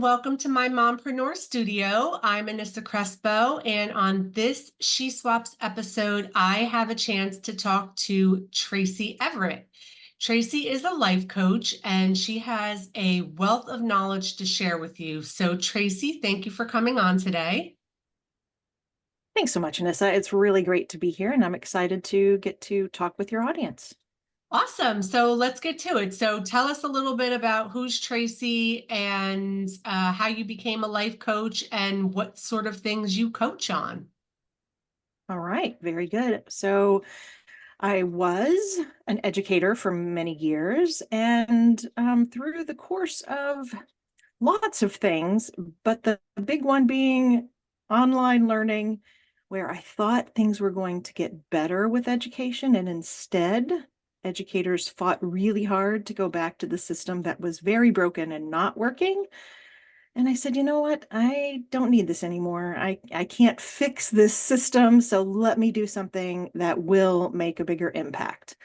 welcome to my Mompreneur studio. I'm Anissa Crespo, and on this She Swaps episode, I have a chance to talk to Traci Everett. Traci is a life coach, and she has a wealth of knowledge to share with you. So, Traci, thank you for coming on today. Thanks so much, Anissa. It's really great to be here, and I'm excited to get to talk with your audience. Awesome. So let's get to it. So tell us a little bit about who's Traci and how you became a life coach and what sort of things you coach on. All right, very good. So I was an educator for many years, and through the course of lots of things, but the big one being online learning, where I thought things were going to get better with education, and instead, educators fought really hard to go back to the system that was very broken and not working. And I said, you know what? I don't need this anymore. I can't fix this system. So let me do something that will make a bigger impact.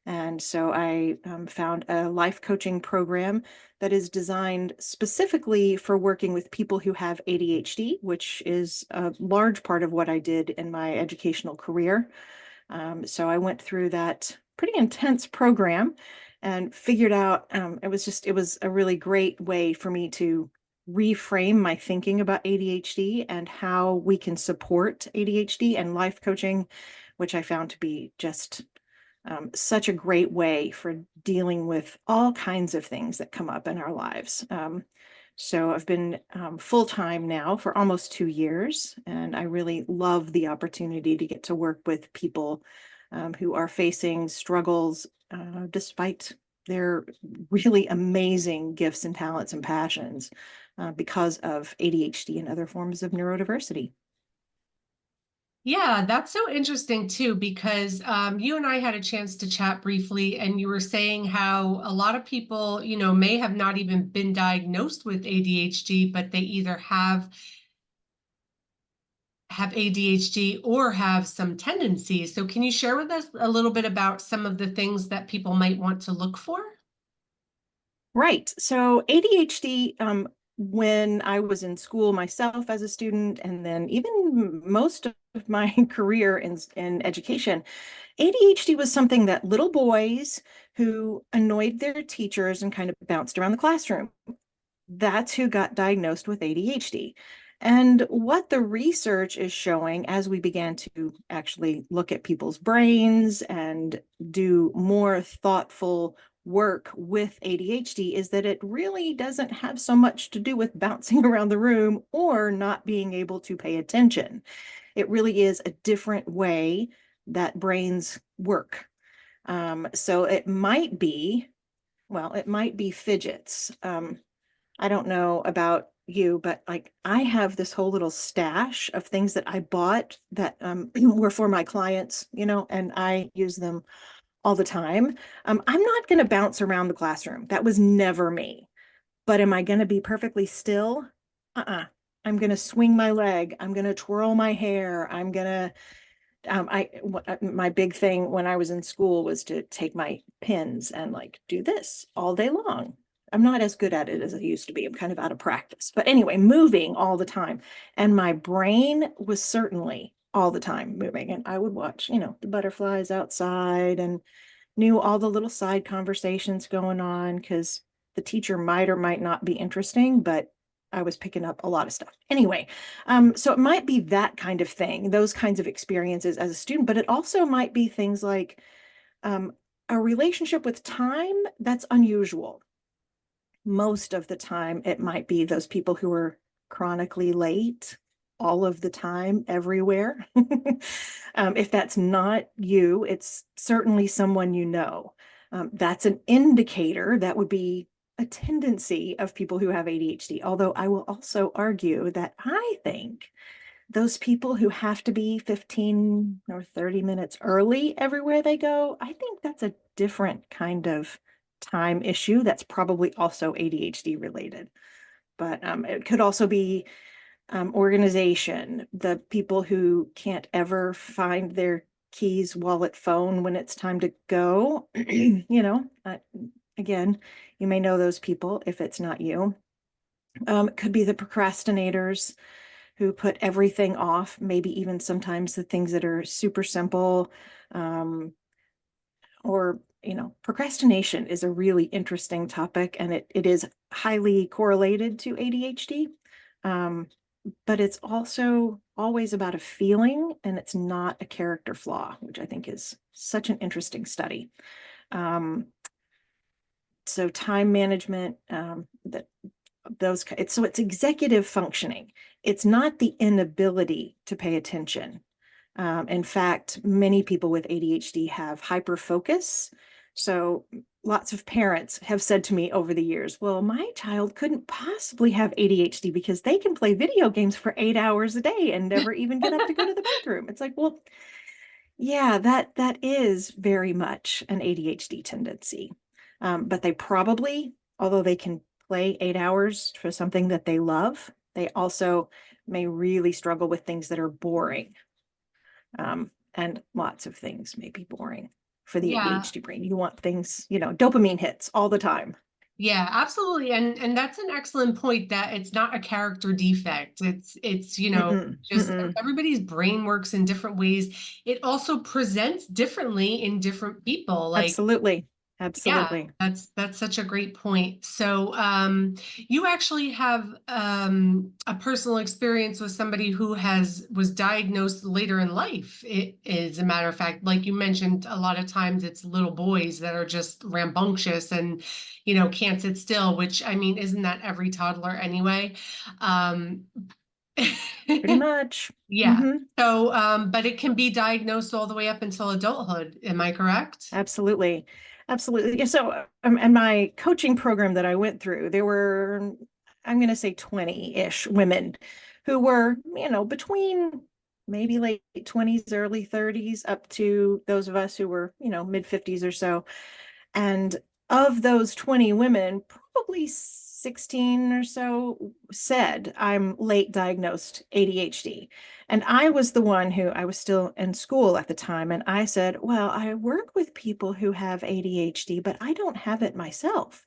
And so I found a life coaching program that is designed specifically for working with people who have ADHD, which is a large part of what I did in my educational career. So I went through that pretty intense program and figured out it was a really great way for me to reframe my thinking about ADHD and how we can support ADHD, and life coaching, which I found to be just such a great way for dealing with all kinds of things that come up in our lives. So I've been full-time now for almost 2 years, and I really love the opportunity to get to work with people who are facing struggles despite their really amazing gifts and talents and passions because of ADHD and other forms of neurodiversity. Yeah, that's so interesting too, because you and I had a chance to chat briefly, and you were saying how a lot of people, may have not even been diagnosed with ADHD, but they either have ADHD or have some tendencies. So can you share with us a little bit about some of the things that people might want to look for? Right. So ADHD, when I was in school myself as a student, and then even most of my career in education, ADHD was something that little boys who annoyed their teachers and kind of bounced around the classroom, that's who got diagnosed with ADHD. And what the research is showing as we began to actually look at people's brains and do more thoughtful work with ADHD is that it really doesn't have so much to do with bouncing around the room or not being able to pay attention. It really is a different way that brains work. So it might be fidgets. I don't know about you, but like I have this whole little stash of things that I bought that were for my clients, and I use them all the time. I'm not going to bounce around the classroom. That was never me. But am I going to be perfectly still? Uh-uh. I'm going to swing my leg. I'm going to twirl my hair. I'm going to my big thing when I was in school was to take my pins and like do this all day long. I'm not as good at it as I used to be. I'm kind of out of practice. But anyway, moving all the time. And my brain was certainly all the time moving. And I would watch, the butterflies outside and knew all the little side conversations going on because the teacher might or might not be interesting, but I was picking up a lot of stuff. Anyway, so it might be that kind of thing, those kinds of experiences as a student, but it also might be things like um, a relationship with time that's unusual. Most of the time, it might be those people who are chronically late all of the time, everywhere. If that's not you, it's certainly someone you know. That's an indicator that would be a tendency of people who have ADHD. Although I will also argue that I think those people who have to be 15 or 30 minutes early everywhere they go, I think that's a different kind of time issue that's probably also ADHD related. But it could also be organization, the people who can't ever find their keys, wallet, phone when it's time to go. Again, you may know those people if it's not you. It could be the procrastinators who put everything off, maybe even sometimes the things that are super simple. Um, or, procrastination is a really interesting topic, and it is highly correlated to ADHD. Um, but it's also always about a feeling, and it's not a character flaw, which I think is such an interesting study. Um, so time management, that it's executive functioning. It's not the inability to pay attention. In fact, many people with ADHD have hyperfocus. So lots of parents have said to me over the years, well, my child couldn't possibly have ADHD because they can play video games for 8 hours a day and never even get up to go to the bathroom. It's like, well, yeah, that is very much an ADHD tendency. But they probably, although they can play 8 hours for something that they love, they also may really struggle with things that are boring. And lots of things may be boring for the Yeah. ADHD brain. You want things, dopamine hits all the time. Yeah, absolutely. And that's an excellent point that it's not a character defect. It's Mm-mm, just mm-mm. everybody's brain works in different ways. It also presents differently in different people. Like, Absolutely. yeah, Absolutely. that's such a great point. So, you actually have a personal experience with somebody who was diagnosed later in life. It is a matter of fact, like you mentioned, a lot of times it's little boys that are just rambunctious and, can't sit still, which I mean, isn't that every toddler anyway? Um, Pretty much. yeah. Hmm. So, but it can be diagnosed all the way up until adulthood. Am I correct? Absolutely. Absolutely. Yeah. So, and my coaching program that I went through, there were, I'm going to say 20-ish women who were, between maybe late 20s, early 30s, up to those of us who were, mid 50s or so. And of those 20 women, probably 16 or so said, I'm late diagnosed ADHD. And I was the one who I was still in school at the time. And I said, well, I work with people who have ADHD, but I don't have it myself.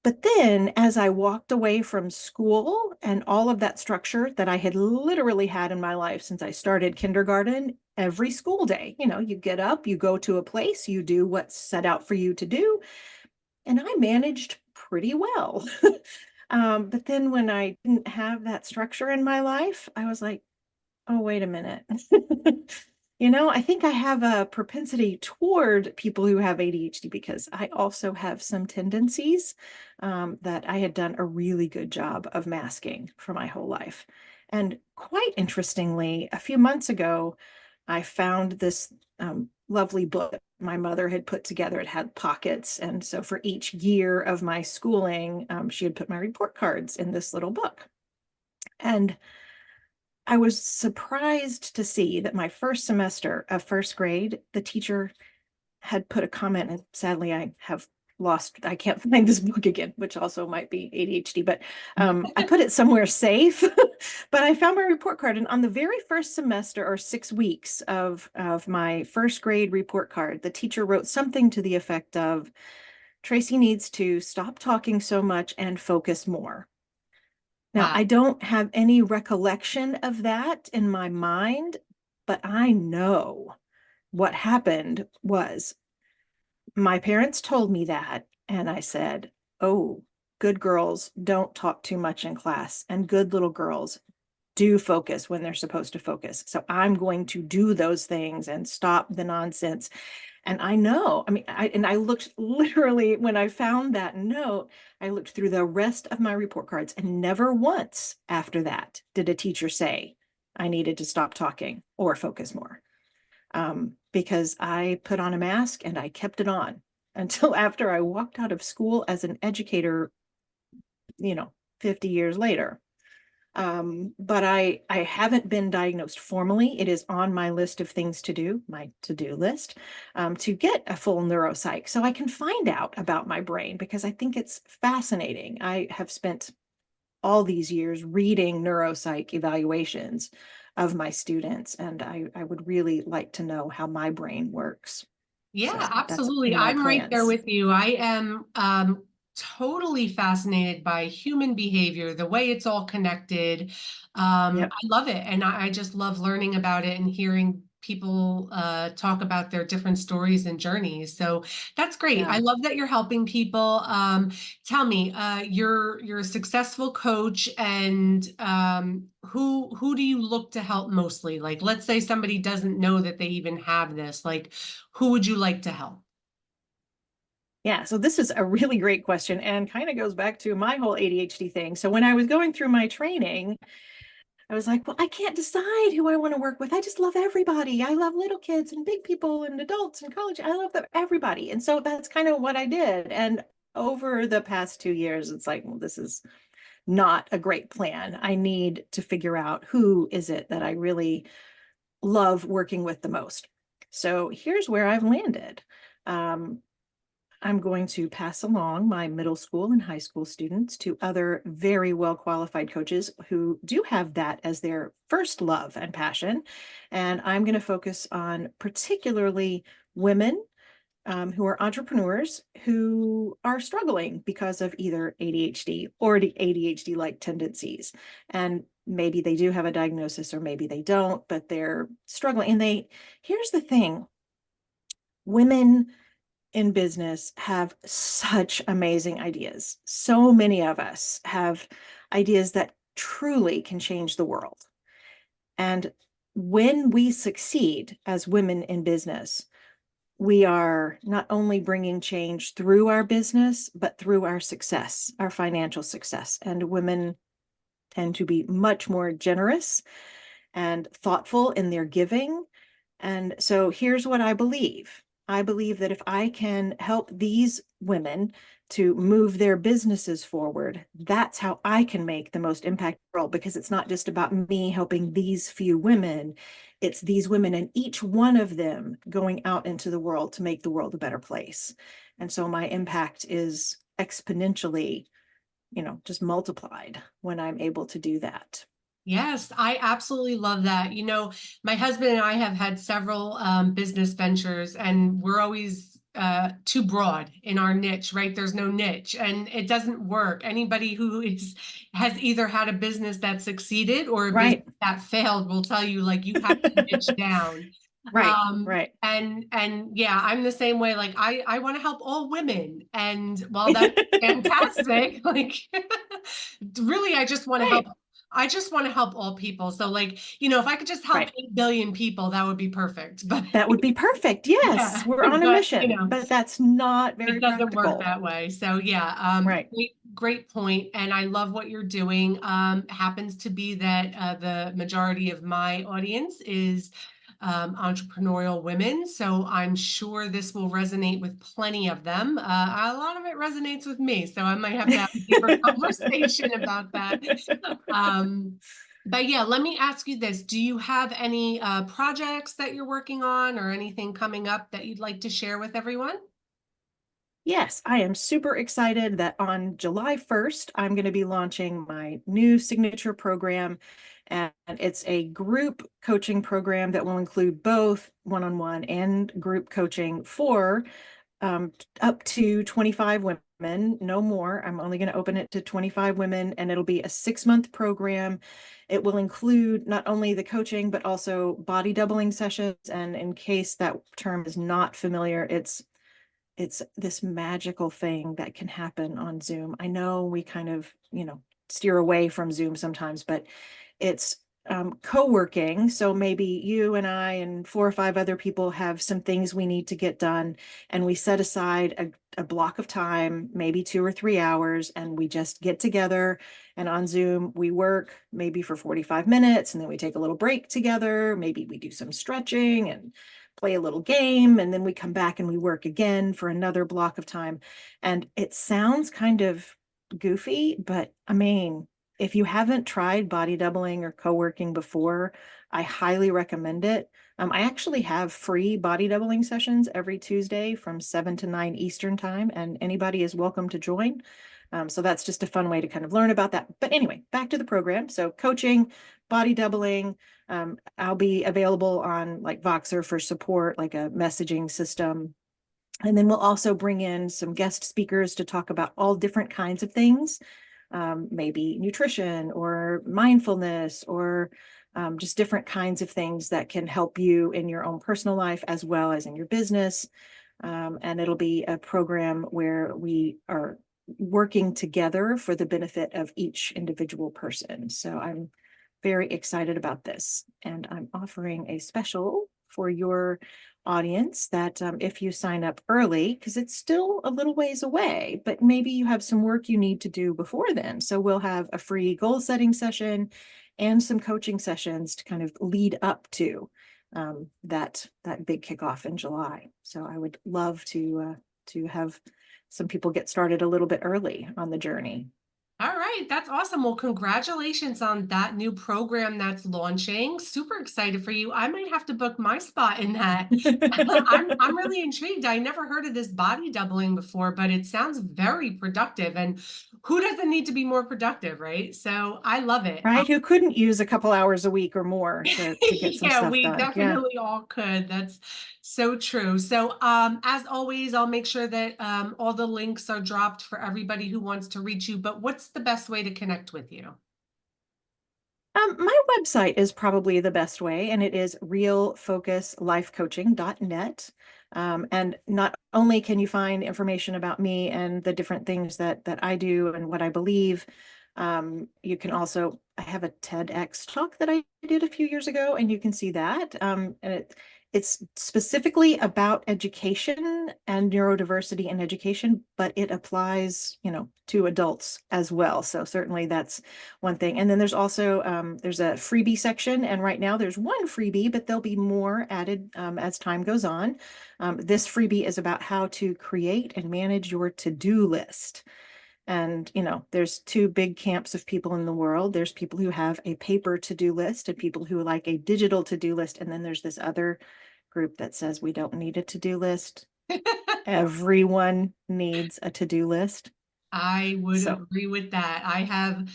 But then as I walked away from school and all of that structure that I had literally had in my life since I started kindergarten, every school day, you get up, you go to a place, you do what's set out for you to do. And I managed pretty well. But then when I didn't have that structure in my life, I was like, oh, wait a minute. I think I have a propensity toward people who have ADHD because I also have some tendencies that I had done a really good job of masking for my whole life. And quite interestingly, a few months ago, I found this lovely book my mother had put together. It had pockets. And so for each year of my schooling, she had put my report cards in this little book. And I was surprised to see that my first semester of first grade, the teacher had put a comment, and sadly I can't find this book again, which also might be ADHD, but I put it somewhere safe. But I found my report card, and on the very first semester or 6 weeks of my first grade report card, the teacher wrote something to the effect of, Traci needs to stop talking so much and focus more. Now, Wow. I don't have any recollection of that in my mind, but I know what happened was my parents told me that, and I said, oh, good girls don't talk too much in class, and good little girls do focus when they're supposed to focus. So I'm going to do those things and stop the nonsense. And I know, I mean, I looked literally when I found that note, I looked through the rest of my report cards, and never once after that did a teacher say I needed to stop talking or focus more. Because I put on a mask and I kept it on until after I walked out of school as an educator, you know, 50 years later. But I haven't been diagnosed formally. It is on my list of things to do, my to-do list, to get a full neuropsych so I can find out about my brain, because I think it's fascinating. I have spent all these years reading neuropsych evaluations of my students, and I would really like to know how my brain works. Yeah, So that's absolutely. in my I'm right there plans. with you. I am totally fascinated by human behavior, the way it's all connected. Yep. I love it. And I just love learning about it and hearing people talk about their different stories and journeys. So that's great. I Yeah. love that you're helping people. Tell me, you're a successful coach, and who do you look to help mostly? Like, let's say somebody doesn't know that they even have this. Like, who would you like to help? Yeah, so this is a really great question and kind of goes back to my whole ADHD thing. So when I was going through my training, I was like, well, I can't decide who I want to work with. I just love everybody. I love little kids and big people and adults and college. I love them, everybody. And so that's kind of what I did. And over the past 2 years, it's like, well, this is not a great plan. I need to figure out who is it that I really love working with the most. So here's where I've landed. Um, I'm going to pass along my middle school and high school students to other very well qualified coaches who do have that as their first love and passion. And I'm going to focus on particularly women who are entrepreneurs who are struggling because of either ADHD or the ADHD like tendencies. And maybe they do have a diagnosis or maybe they don't, but they're struggling. And here's the thing, women in business have such amazing ideas. So many of us have ideas that truly can change the world. And when we succeed as women in business, we are not only bringing change through our business, but through our success, our financial success. And women tend to be much more generous and thoughtful in their giving. And so here's what I believe. I believe that if I can help these women to move their businesses forward, that's how I can make the most impact in the world, because it's not just about me helping these few women. It's these women and each one of them going out into the world to make the world a better place. And so my impact is exponentially, just multiplied when I'm able to do that. Yes, I absolutely love that. My husband and I have had several business ventures, and we're always too broad in our niche, right? There's no niche, and it doesn't work. Anybody who has either had a business that succeeded or a business Right. that failed will tell you, like, you have to niche down. Right. Right. And yeah, I'm the same way. Like, I want to help all women, and while that's fantastic, like, really, Right. I just want to help all people. So, like, if I could just help Right. 8 billion people, that would be perfect. But That would be perfect. Yes, yeah, we're on a but mission, but that's not it very doesn't work practical. that way. So yeah, Right. great point. And I love what you're doing. Happens to be that the majority of my audience is entrepreneurial women. So I'm sure this will resonate with plenty of them. A lot of it resonates with me. So I might have to have a deeper conversation about that. Um, but yeah, let me ask you this. Do you have any projects that you're working on or anything coming up that you'd like to share with everyone? Yes, I am super excited that on July 1st, I'm going to be launching my new signature program. And it's a group coaching program that will include both one-on-one and group coaching for up to 25 women, no more. I'm only going to open it to 25 women, and it'll be a 6-month program. It will include not only the coaching, but also body doubling sessions. And in case that term is not familiar, it's this magical thing that can happen on Zoom. I know we kind of, steer away from Zoom sometimes, but it's co-working. So maybe you and I and 4 or 5 other people have some things we need to get done, and we set aside a block of time, maybe 2 or 3 hours, and we just get together. And on Zoom, we work maybe for 45 minutes, and then we take a little break together. Maybe we do some stretching and play a little game, and then we come back and we work again for another block of time. And it sounds kind of goofy, but I mean, if you haven't tried body doubling or co-working before, I highly recommend it. I actually have free body doubling sessions every Tuesday from 7 to 9 Eastern time, and anybody is welcome to join. So that's just a fun way to kind of learn about that. But anyway, back to the program. So coaching, body doubling, I'll be available on like Voxer for support, like a messaging system. And then we'll also bring in some guest speakers to talk about all different kinds of things, maybe nutrition or mindfulness or just different kinds of things that can help you in your own personal life as well as in your business. And it'll be a program where we are working together for the benefit of each individual person. So I'm very excited about this. And I'm offering a special for your audience that if you sign up early, because it's still a little ways away, but maybe you have some work you need to do before then. So we'll have a free goal setting session and some coaching sessions to kind of lead up to that big kickoff in July. So I would love to have some people get started a little bit early on the journey. All right, that's awesome. Well, congratulations on that new program that's launching. Super excited for you. I might have to book my spot in that. I'm really intrigued. I never heard of this body doubling before, but it sounds very productive. And who doesn't need to be more productive, right? So I love it. Right? Who couldn't use a couple hours a week or more to get some Yeah, stuff we done? Yeah. definitely all could. That's so true. So, as always, I'll make sure that all the links are dropped for everybody who wants to reach you. But what's the best way to connect with you? My website is probably the best way, and it is realfocuslifecoaching.net. And not only can you find information about me and the different things that I do and what I believe, you can also, I have a TEDx talk that I did a few years ago, and you can see that. And it's specifically about education and neurodiversity in education, but it applies, to adults as well. So certainly that's one thing. And then there's also there's a freebie section, and right now there's one freebie, but there'll be more added as time goes on. This freebie is about how to create and manage your to-do list. And, there's two big camps of people in the world. There's people who have a paper to-do list and people who like a digital to-do list. And then there's this other group that says we don't need a to-do list. Everyone needs a to-do list. I would So agree with that. I have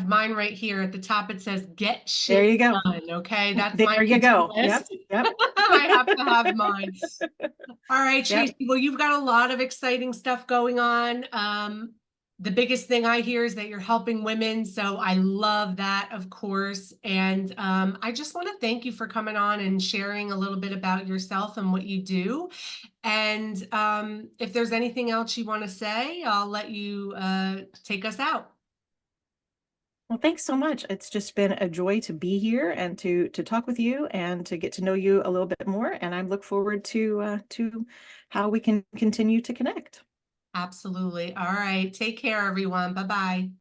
mine right here at the top. It says get there shit you go. done. Okay. That's my There you to-do go. Yep. list. Yep. I have to have mine. All right, Yep. Tracy. Well, you've got a lot of exciting stuff going on. The biggest thing I hear is that you're helping women. So I love that, of course. And I just want to thank you for coming on and sharing a little bit about yourself and what you do. And if there's anything else you want to say, I'll let you take us out. Well, thanks so much. It's just been a joy to be here and to talk with you and to get to know you a little bit more. And I look forward to how we can continue to connect. Absolutely. All right. Take care, everyone. Bye-bye.